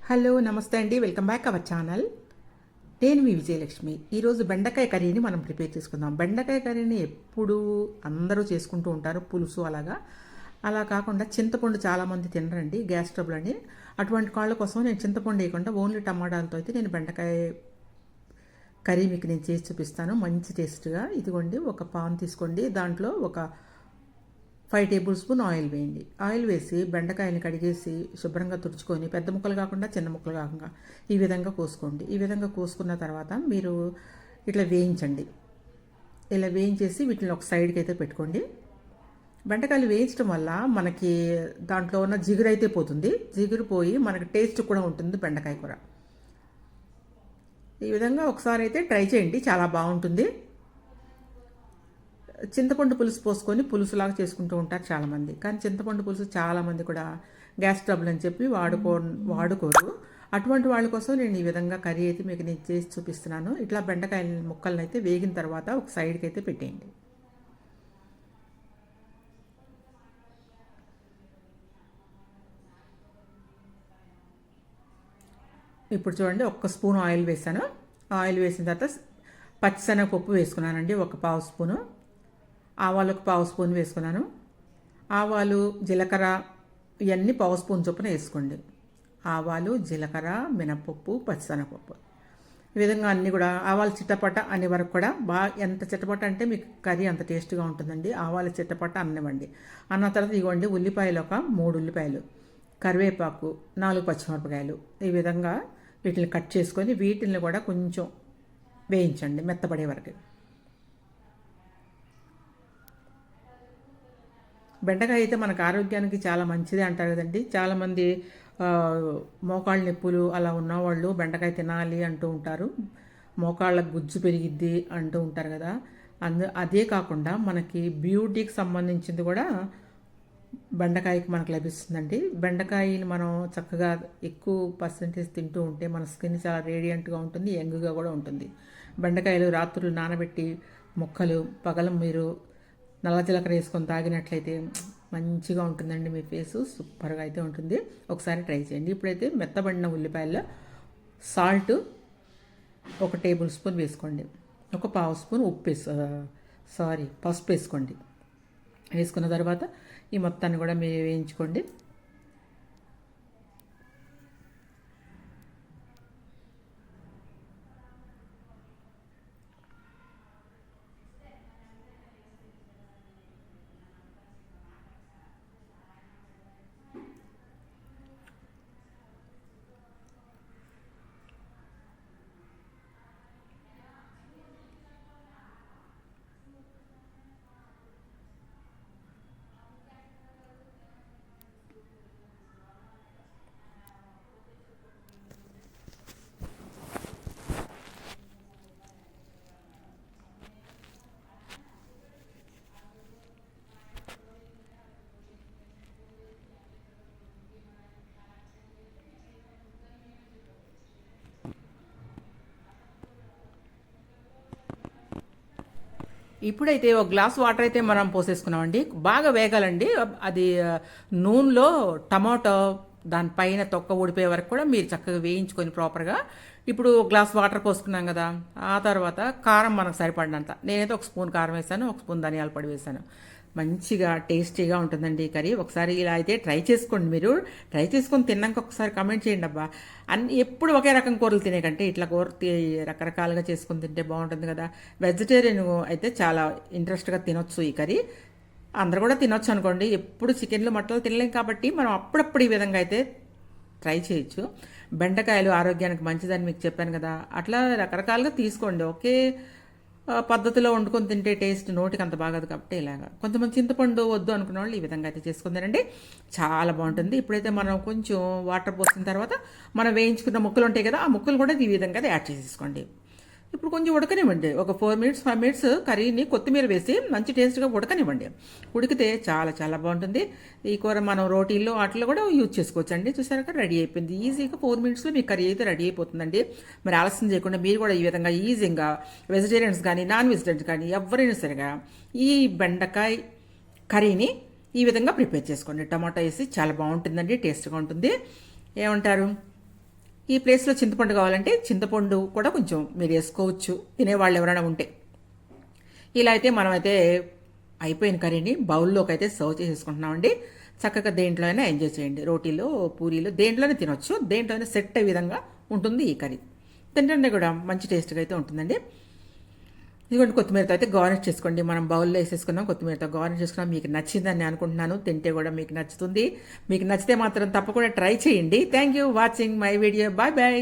Hello నమస్తే అండి, welcome back our channel. నేను మీ విజయలక్ష్మి. ఈరోజు బెండకాయ కర్రీని మనం ప్రిపేర్ చేసుకుందాం. బెండకాయ కర్రీని ఎప్పుడు అందరూ చేసుకుంటూ ఉంటారు, పులుసు అలాగా. అలా కాకుండా చింతపండు చాలామంది తినరండి, గ్యాస్ ట్రబుల్ అని. అటువంటి వాళ్ళ కోసం నేను చింతపండు వేయకుండా ఓన్లీ టమాటాలతో అయితే నేను బెండకాయ కర్రీ మీకు నేను చేసి చూపిస్తాను, మంచి టేస్ట్గా. ఇదిగోండి, ఒక పాన్ తీసుకోండి, దాంట్లో ఒక 5 టేబుల్ స్పూన్ ఆయిల్ వేయండి. ఆయిల్ వేసి బెండకాయని కడిగేసి శుభ్రంగా తుడుచుకొని, పెద్ద ముక్కలు కాకుండా చిన్న ముక్కలు కాకుండా ఈ విధంగా కోసుకోండి. ఈ విధంగా కోసుకున్న తర్వాత మీరు ఇట్లా వేయించండి. ఇలా వేయించేసి వీటిని ఒక సైడ్కి అయితే పెట్టుకోండి. బెండకాయలు వేయించడం వల్ల మనకి దాంట్లో ఉన్న జిగురు అయితే పోతుంది. జిగురు పోయి మనకి టేస్ట్ కూడా ఉంటుంది బెండకాయ కూర. ఈ విధంగా ఒకసారి అయితే ట్రై చేయండి, చాలా బాగుంటుంది. చింతపండు పులుసు పోసుకొని పులుసులాగా చేసుకుంటూ ఉంటారు చాలామంది, కానీ చింతపండు పులుసు చాలామంది కూడా గ్యాస్ ట్రబుల్ అని చెప్పి వాడుకోరు. అటువంటి వాళ్ళ కోసం నేను ఈ విధంగా కర్రీ అయితే మీకు నేను చేసి చూపిస్తున్నాను. ఇట్లా బెండకాయ ముక్కలను అయితే వేగిన తర్వాత ఒక సైడ్కి అయితే పెట్టేయండి. ఇప్పుడు చూడండి, 1 స్పూన్ ఆయిల్ వేసాను. ఆయిల్ వేసిన తర్వాత పచ్చిశనగపప్పు వేసుకున్నానండి, 1 పావు స్పూను. ఆవాలు 1 పావు స్పూన్ వేసుకున్నాను. ఆవాలు, జీలకర్ర ఇవన్నీ పావు స్పూన్ చొప్పున వేసుకోండి. ఆవాలు, జీలకర్ర, మినపప్పు, పచ్చిశనగపప్పు ఈ విధంగా అన్నీ కూడా ఆవాలు చిట్టపట అనే వరకు కూడా బాగా, ఎంత చిట్టపట అంటే మీకు కర్రీ అంత టేస్ట్గా ఉంటుందండి. ఆవాలు చిట్టపట అన్నవండి. అన్న తర్వాత ఇవ్వండి, ఉల్లిపాయలు ఒక 3 ఉల్లిపాయలు, కరివేపాకు 4 పచ్చిమిరపకాయలు. ఈ విధంగా వీటిని కట్ చేసుకొని వీటిని కూడా కొంచెం వేయించండి మెత్తపడే వరకు. బెండకాయ అయితే మనకు ఆరోగ్యానికి చాలా మంచిది అంటారు కదండి. చాలామంది మోకాళ్ళ నొప్పులు అలా ఉన్నవాళ్ళు బెండకాయ తినాలి అంటూ ఉంటారు. మోకాళ్ళ గుజ్జు పెరిగిద్ది అంటూ ఉంటారు కదా. అదే కాకుండా మనకి బ్యూటీకి సంబంధించింది కూడా బెండకాయకి మనకు లభిస్తుందండి. బెండకాయని మనం చక్కగా ఎక్కువ పర్సెంటేజ్ తింటూ ఉంటే మన స్కిన్ చాలా రేడియంట్గా ఉంటుంది, యంగ్గా కూడా ఉంటుంది. బెండకాయలు రాత్రులు నానబెట్టి ముక్కలు పగలు మీరు నల్ల జీలకర్ర వేసుకొని తాగినట్లయితే మంచిగా ఉంటుందండి, మీ ఫేసు సూపర్గా అయితే ఉంటుంది. ఒకసారి ట్రై చేయండి. ఇప్పుడైతే మెత్తబడిన ఉల్లిపాయల్లో సాల్ట్ 1 టేబుల్ స్పూన్ వేసుకోండి. 1 పావు స్పూన్ పసుపు వేసుకోండి. వేసుకున్న తర్వాత ఈ మొత్తాన్ని కూడా మీరు వేయించుకోండి. ఇప్పుడైతే ఒక గ్లాస్ వాటర్ అయితే మనం పోసేసుకున్నామండి. బాగా వేగాలండి అది. నూనెలో టమాటో దానిపైన తొక్క ఊడిపోయే వరకు కూడా మీరు చక్కగా వేయించుకొని ప్రాపర్గా. ఇప్పుడు గ్లాస్ వాటర్ పోసుకున్నాం కదా, ఆ తర్వాత కారం మనకు సరిపడినంత. నేనైతే 1 స్పూన్ కారం వేసాను, 1 స్పూన్ ధనియాల పొడి వేసాను. మంచిగా టేస్టీగా ఉంటుందండి ఈ కర్రీ. ఒకసారి ఇలా అయితే ట్రై చేసుకోండి. మీరు ట్రై చేసుకొని తిన్నాక ఒకసారి కమెంట్ చేయండి అబ్బా. ఎప్పుడు ఒకే రకం కూరలు తినేకంటే ఇట్లా కూర రకరకాలుగా చేసుకొని తింటే బాగుంటుంది కదా. వెజిటేరియన్ అయితే చాలా ఇంట్రెస్ట్గా తినొచ్చు ఈ కర్రీ. అందరు కూడా తినొచ్చు అనుకోండి. ఎప్పుడు చికెన్లు మటన్లు తినలేం కాబట్టి మనం అప్పుడప్పుడు ఈ విధంగా అయితే ట్రై చేయొచ్చు. బెండకాయలు ఆరోగ్యానికి మంచిదని మీకు చెప్పాను కదా, అట్లా రకరకాలుగా తీసుకోండి. ఒకే పద్ధతిలో వండుకొని తింటే టేస్ట్ నోటికి అంత బాగదు కాబట్టి ఇలాగా. కొంతమంది చింతపండు వద్దు అనుకున్న వాళ్ళు ఈ విధంగా అయితే చేసుకుందానండి, చాలా బాగుంటుంది. ఇప్పుడైతే మనం కొంచెం వాటర్ పోసిన తర్వాత మనం వేయించుకున్న ముక్కలు ఉంటాయి కదా, ఆ ముక్కలు కూడా ఈ విధంగా యాడ్ చేసేసుకోండి. ఇప్పుడు కొంచెం ఉడకనివ్వండి, ఒక 4 మినిట్స్ 5 మినిట్స్ కర్రీని కొత్తిమీర వేసి మంచి టేస్ట్గా ఉడకనివ్వండి. ఉడికితే చాలా చాలా బాగుంటుంది. ఈ కూర మనం రోటీల్లో వాటిలో కూడా యూజ్ చేసుకోవచ్చు అండి. చూసారా, రెడీ అయిపోయింది. ఈజీగా 4 మినిట్స్లో మీ కర్రీ అయితే రెడీ అయిపోతుందండి. మరి ఆలస్యం చేయకుండా మీరు కూడా ఈ విధంగా ఈజీగా వెజిటేరియన్స్ కానీ నాన్ వెజిటేరియన్స్ కానీ ఎవరైనా సరిగా ఈ బెండకాయ కర్రీని ఈ విధంగా ప్రిపేర్ చేసుకోండి. టమాటా వేసి చాలా బాగుంటుందండి, టేస్ట్గా ఉంటుంది. ఏమంటారు? ఈ ప్లేస్లో చింతపండు కావాలంటే చింతపండు కూడా కొంచెం మీరు వేసుకోవచ్చు, తినేవాళ్ళు ఎవరైనా ఉంటే. ఇలా అయితే మనమైతే అయిపోయిన కర్రీని బౌల్లోకి అయితే సర్వ్ చేసేసుకుంటున్నామండి. చక్కగా దేంట్లో అయినా ఎంజాయ్ చేయండి, రోటీలో పూరీలో దేంట్లోనే తినొచ్చు, దేంట్లోనే సెట్ అయ్యే విధంగా ఉంటుంది ఈ కర్రీ. తింటుంటే కూడా మంచి టేస్ట్గా అయితే ఉంటుందండి. ఇదిగోండి, కొత్తిమీరతో అయితే గార్నిష్ చేసుకోండి. మనం బౌల్లో వేసేసుకున్నాం, కొత్తిమీరతో గార్నిష్ చేసుకున్నాం. మీకు నచ్చిందని అనుకుంటున్నాను, తింటే కూడా మీకు నచ్చుతుంది. మీకు నచ్చితే మాత్రం తప్పకుండా ట్రై చేయండి. Thank you watching my video. Bye bye.